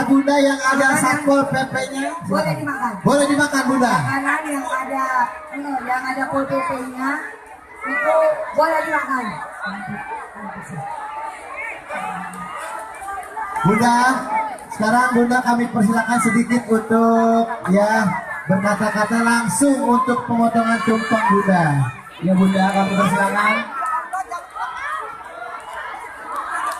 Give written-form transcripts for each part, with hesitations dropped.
Bunda yang ada satpol PP-nya? Boleh dimakan. Boleh dimakan Bunda. Makanan yang ada pol PP-nya itu boleh dimakan. Bunda, sekarang Bunda kami persilakan sedikit untuk ya berkata-kata langsung untuk pemotongan tumpeng Bunda. Ya Bunda, kami persilakan.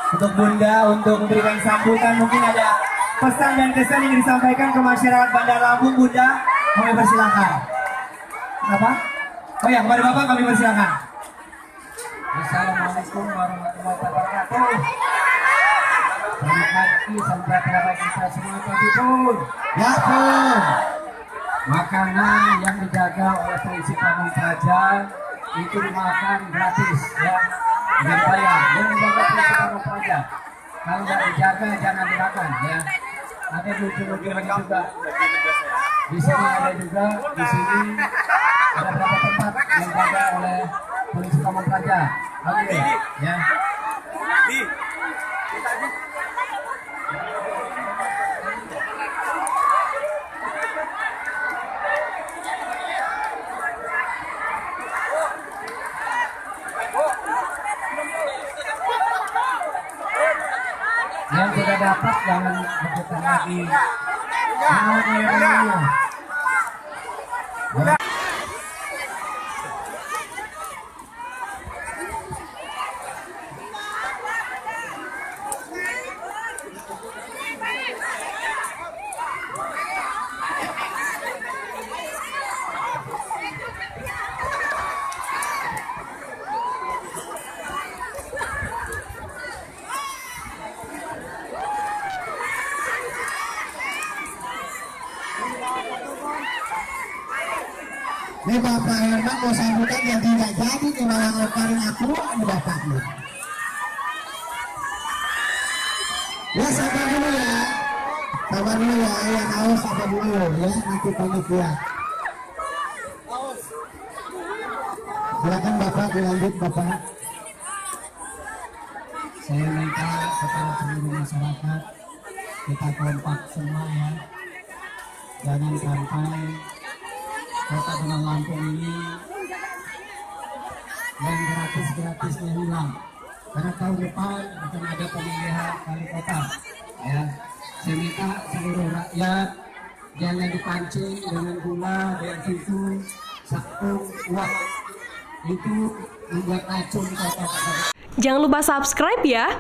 Untuk Bunda untuk memberikan sambutan, mungkin ada pesan dan kesan yang disampaikan ke masyarakat Bandar Lampung. Bunda, kami persilakan. Apa? Oh ya, kepada Bapak kami persilakan. Assalamualaikum warahmatullahi wabarakatuh. Selamat pagi, selamat pagi kita semua pun. Ya pun. Makanan yang dijaga oleh polisi Pamung Praja itu dimakan gratis ya, dengan bayar. Yang dijaga polisi Pamung Praja. Kalau nggak dijaga jangan dimakan ya. Ada lucu-lucu lagi juga. Di sini ada juga, di sini ada beberapa tempat yang dijaga oleh polisi Pamung Praja. Oke, ya. Yang sudah dapat jangan berputar lagi. Ini Bapak Herman mau sambutan yang tidak jadi nih, malah ngelukarin aku ini Bapak nih. Ya sabar dulu ya. Sabar dulu ya, yang haus sabar dulu ya, nanti panitia. Silakan Bapak dilanjut Bapak. Saya minta kepada seluruh masyarakat kita kompak semua ya. Jangan sampai Kota Bandar Lampung ini yang gratis-gratisnya hilang. Karena tahun depan akan ada pemilihan wali kota. Ya, saya minta seluruh rakyat jangan dipancing dengan gula, dengan susu, sakung, uang. Itu membuat racun kota. Jangan lupa subscribe ya.